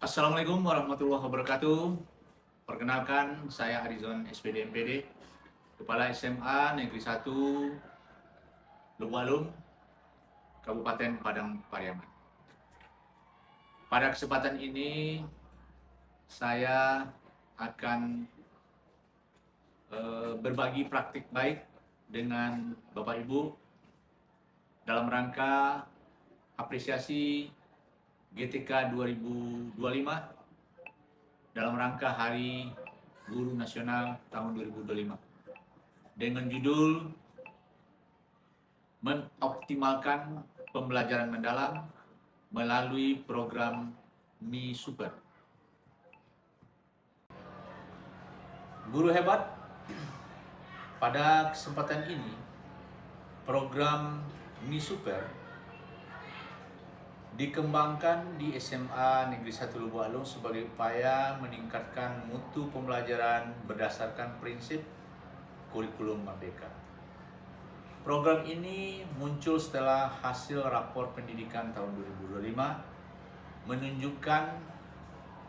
Assalamualaikum warahmatullahi wabarakatuh. Perkenalkan, saya Arizon SPD MPD, Kepala SMA Negeri 1 Lubuk Alum, Kabupaten Padang Pariaman. Pada kesempatan ini, saya akan berbagi praktik baik dengan Bapak Ibu dalam rangka apresiasi GTK 2025 dalam rangka Hari Guru Nasional tahun 2025 dengan judul mengoptimalkan pembelajaran mendalam melalui program Mi Super. Guru hebat, pada kesempatan ini program Mi Super dikembangkan di SMA Negeri 1 Lubuk Alum sebagai upaya meningkatkan mutu pembelajaran berdasarkan prinsip kurikulum merdeka. Program ini muncul setelah hasil rapor pendidikan tahun 2025 menunjukkan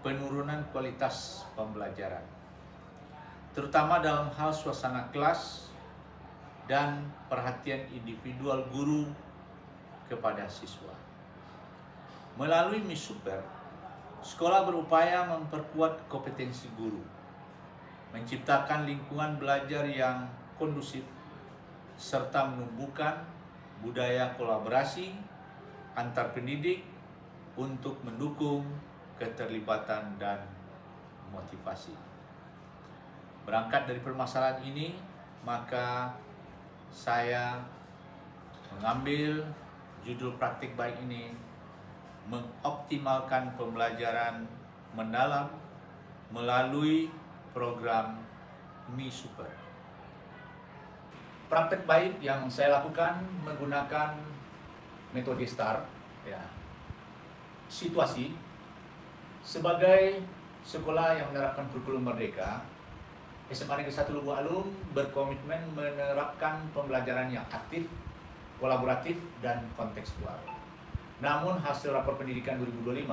penurunan kualitas pembelajaran, terutama dalam hal suasana kelas dan perhatian individual guru kepada siswa. Melalui Mi Super, sekolah berupaya memperkuat kompetensi guru, menciptakan lingkungan belajar yang kondusif, serta menumbuhkan budaya kolaborasi antar pendidik untuk mendukung keterlibatan dan motivasi. Berangkat dari permasalahan ini, maka saya mengambil judul praktik baik ini, mengoptimalkan pembelajaran mendalam melalui program Mi Super. Praktek baik yang saya lakukan menggunakan metode STAR, ya. Situasi sebagai sekolah yang menerapkan kurikulum merdeka, SMA Negeri 1 Lubuk Alum berkomitmen menerapkan pembelajaran yang aktif, kolaboratif, dan kontekstual. Namun hasil rapor pendidikan 2025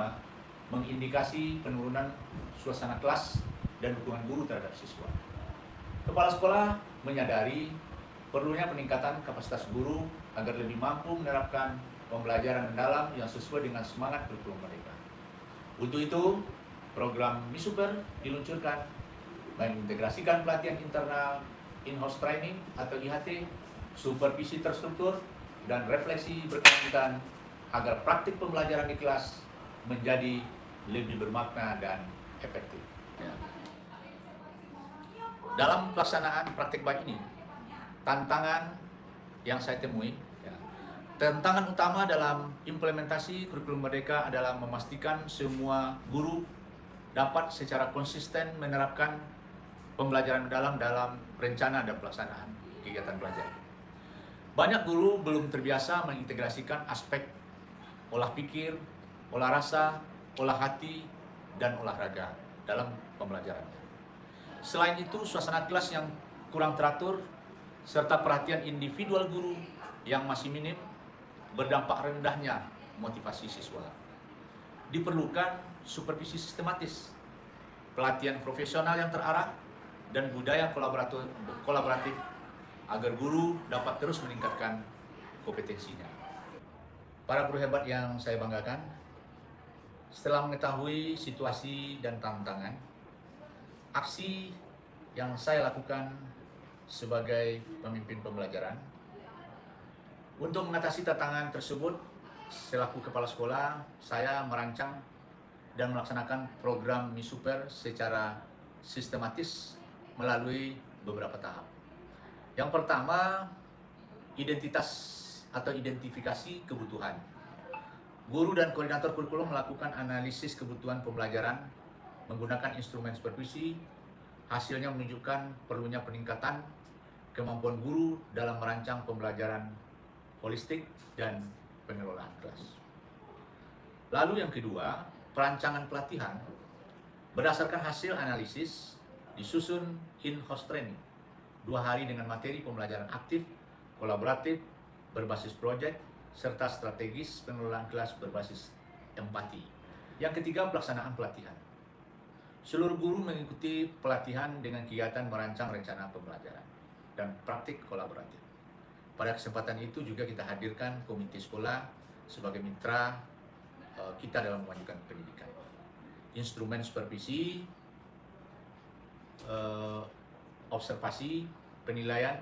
mengindikasi penurunan suasana kelas dan dukungan guru terhadap siswa. Kepala sekolah menyadari perlunya peningkatan kapasitas guru agar lebih mampu menerapkan pembelajaran mendalam yang sesuai dengan semangat kurikulum merdeka. Untuk itu, program Mi Super diluncurkan mengintegrasikan pelatihan internal, in-house training atau IHT, supervisi terstruktur, dan refleksi berkelanjutan agar praktik pembelajaran di kelas menjadi lebih bermakna dan efektif. Ya. Dalam pelaksanaan praktik baik ini, tantangan yang saya temui, ya, tantangan utama dalam implementasi kurikulum merdeka adalah memastikan semua guru dapat secara konsisten menerapkan pembelajaran mendalam dalam rencana dan pelaksanaan kegiatan belajar. Banyak guru belum terbiasa mengintegrasikan aspek olah pikir, olah rasa, olah hati, dan olahraga dalam pembelajarannya. Selain itu, suasana kelas yang kurang teratur, serta perhatian individual guru yang masih minim, berdampak rendahnya motivasi siswa. Diperlukan supervisi sistematis, pelatihan profesional yang terarah, dan budaya kolaboratif agar guru dapat terus meningkatkan kompetensinya. Para guru hebat yang saya banggakan, setelah mengetahui situasi dan tantangan, aksi yang saya lakukan sebagai pemimpin pembelajaran untuk mengatasi tantangan tersebut, selaku kepala sekolah, saya merancang dan melaksanakan program Mi Super secara sistematis melalui beberapa tahap. Yang pertama, identifikasi kebutuhan. Guru dan koordinator kurikulum melakukan analisis kebutuhan pembelajaran menggunakan instrumen supervisi. Hasilnya menunjukkan perlunya peningkatan kemampuan guru dalam merancang pembelajaran holistik dan pengelolaan kelas. Lalu yang kedua, perancangan pelatihan berdasarkan hasil analisis disusun in-house training 2 hari dengan materi pembelajaran aktif, kolaboratif, berbasis proyek, serta strategis pengelolaan kelas berbasis empati. Yang ketiga, pelaksanaan pelatihan. Seluruh guru mengikuti pelatihan dengan kegiatan merancang rencana pembelajaran dan praktik kolaboratif. Pada kesempatan itu juga kita hadirkan komite sekolah sebagai mitra kita dalam memajukan pendidikan. Instrumen supervisi, observasi, penilaian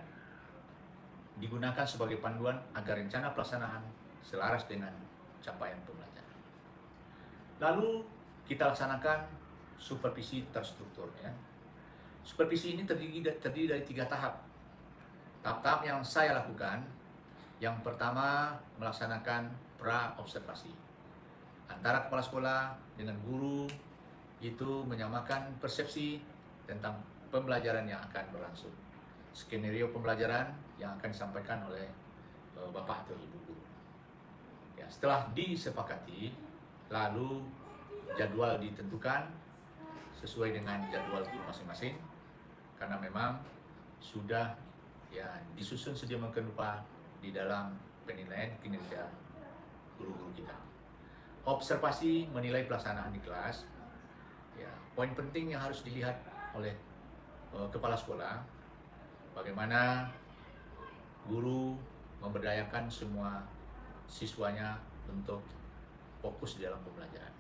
digunakan sebagai panduan agar rencana pelaksanaan selaras dengan capaian pembelajaran. Lalu kita laksanakan supervisi terstruktur. Ya. Supervisi ini terdiri dari 3 tahap. Tahap-tahap yang saya lakukan, yang pertama melaksanakan pra-observasi. Antara kepala sekolah dengan guru itu menyamakan persepsi tentang pembelajaran yang akan berlangsung. Skenario pembelajaran yang akan disampaikan oleh Bapak atau Ibu guru. Ya, setelah disepakati, lalu jadwal ditentukan sesuai dengan jadwal guru masing-masing, karena memang sudah disusun sedemikian rupa di dalam penilaian kinerja guru-guru kita. Observasi menilai pelaksanaan di kelas. Ya, poin penting yang harus dilihat oleh kepala sekolah, bagaimana guru memberdayakan semua siswanya untuk fokus di dalam pembelajaran.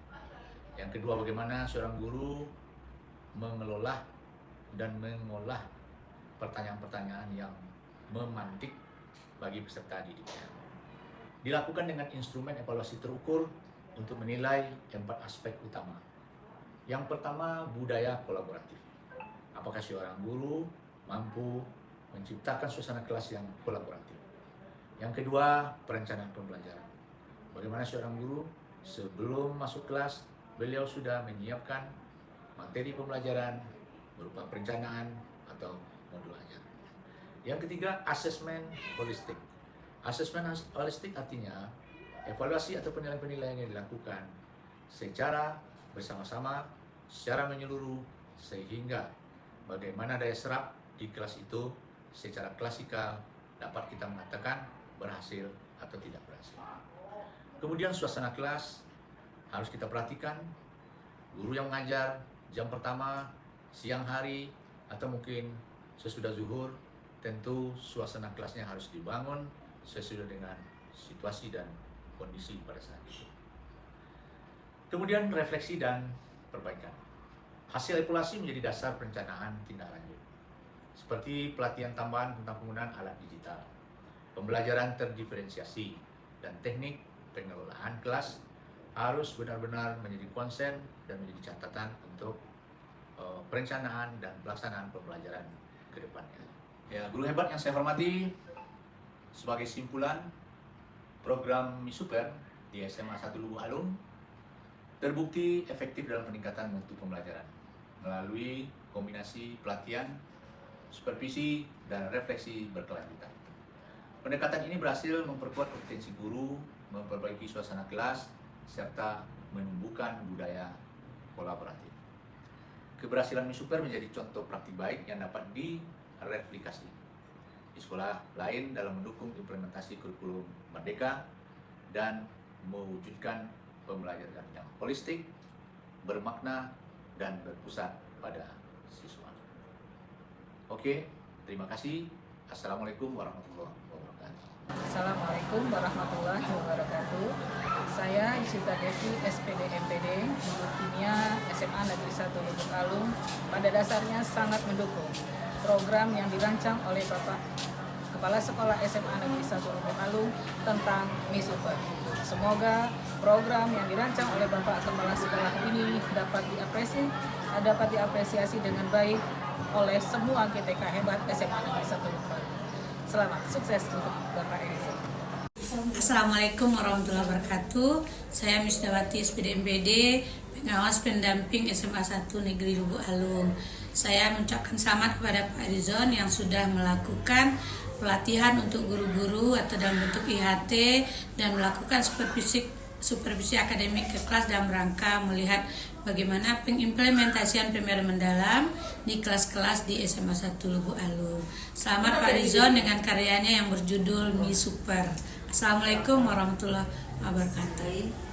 Yang kedua, bagaimana seorang guru mengelola dan mengolah pertanyaan-pertanyaan yang memantik bagi peserta didiknya. Dilakukan dengan instrumen evaluasi terukur untuk menilai 4 aspek utama. Yang pertama, budaya kolaboratif. Apakah seorang guru mampu menciptakan suasana kelas yang kolaboratif? Yang kedua, perencanaan pembelajaran. Bagaimana seorang guru sebelum masuk kelas, beliau sudah menyiapkan materi pembelajaran berupa perencanaan atau modul ajar. Yang ketiga, asesmen holistik. Asesmen holistik artinya evaluasi atau penilaian-penilaian yang dilakukan secara bersama-sama, secara menyeluruh, sehingga bagaimana daya serap di kelas itu secara klasikal dapat kita mengatakan berhasil atau tidak berhasil. Kemudian suasana kelas harus kita perhatikan, guru yang mengajar jam pertama, siang hari, atau mungkin sesudah zuhur, tentu suasana kelasnya harus dibangun sesuai dengan situasi dan kondisi pada saat itu. Kemudian refleksi dan perbaikan. Hasil evaluasi menjadi dasar perencanaan tindak lanjut, seperti pelatihan tambahan tentang penggunaan alat digital, pembelajaran terdiferensiasi, dan teknik pengelolaan kelas harus benar-benar menjadi konsen dan menjadi catatan untuk perencanaan dan pelaksanaan pembelajaran ke depannya. Ya, guru hebat yang saya hormati, sebagai simpulan, program MISUPER di SMA 1 Lubuk Alung terbukti efektif dalam peningkatan mutu pembelajaran melalui kombinasi pelatihan, supervisi, dan refleksi berkelanjutan. Pendekatan ini berhasil memperkuat kompetensi guru, memperbaiki suasana kelas, serta menumbuhkan budaya kolaboratif. Keberhasilan MISUPER menjadi contoh praktik baik yang dapat direplikasi di sekolah lain dalam mendukung implementasi kurikulum Merdeka dan mewujudkan pembelajaran yang holistik, bermakna, dan berpusat pada siswa. Oke, terima kasih. Assalamualaikum warahmatullahi wabarakatuh. Assalamualaikum warahmatullahi wabarakatuh. Saya Yusita Devi, SPD MPD, Guru Kimia SMA Negeri 1 Lubuk Alung, pada dasarnya sangat mendukung program yang dirancang oleh Bapak Kepala Sekolah SMA Negeri 1 Lubuk Alung tentang MISUPER. Semoga program yang dirancang oleh Bapak Kepala Sekolah ini dapat diapresiasi dengan baik oleh semua GTK hebat SMA Negeri 1 Lubuk Alung. Selamat sukses untuk Bapak Eri. Assalamualaikum warahmatullahi wabarakatuh. Saya Misdawati SPD MPD, pengawas pendamping SMA 1 Negeri Lubuk Alung. Saya mengucapkan selamat kepada Pak Rizon yang sudah melakukan pelatihan untuk guru-guru atau dalam bentuk IHT dan melakukan supervisi akademik ke kelas dalam rangka melihat bagaimana pengimplementasian pembelajaran mendalam di kelas-kelas di SMA 1 Lubuk Alung. Selamat Pak Rizon dengan karyanya yang berjudul MISUPER. Assalamualaikum warahmatullahi wabarakatuh.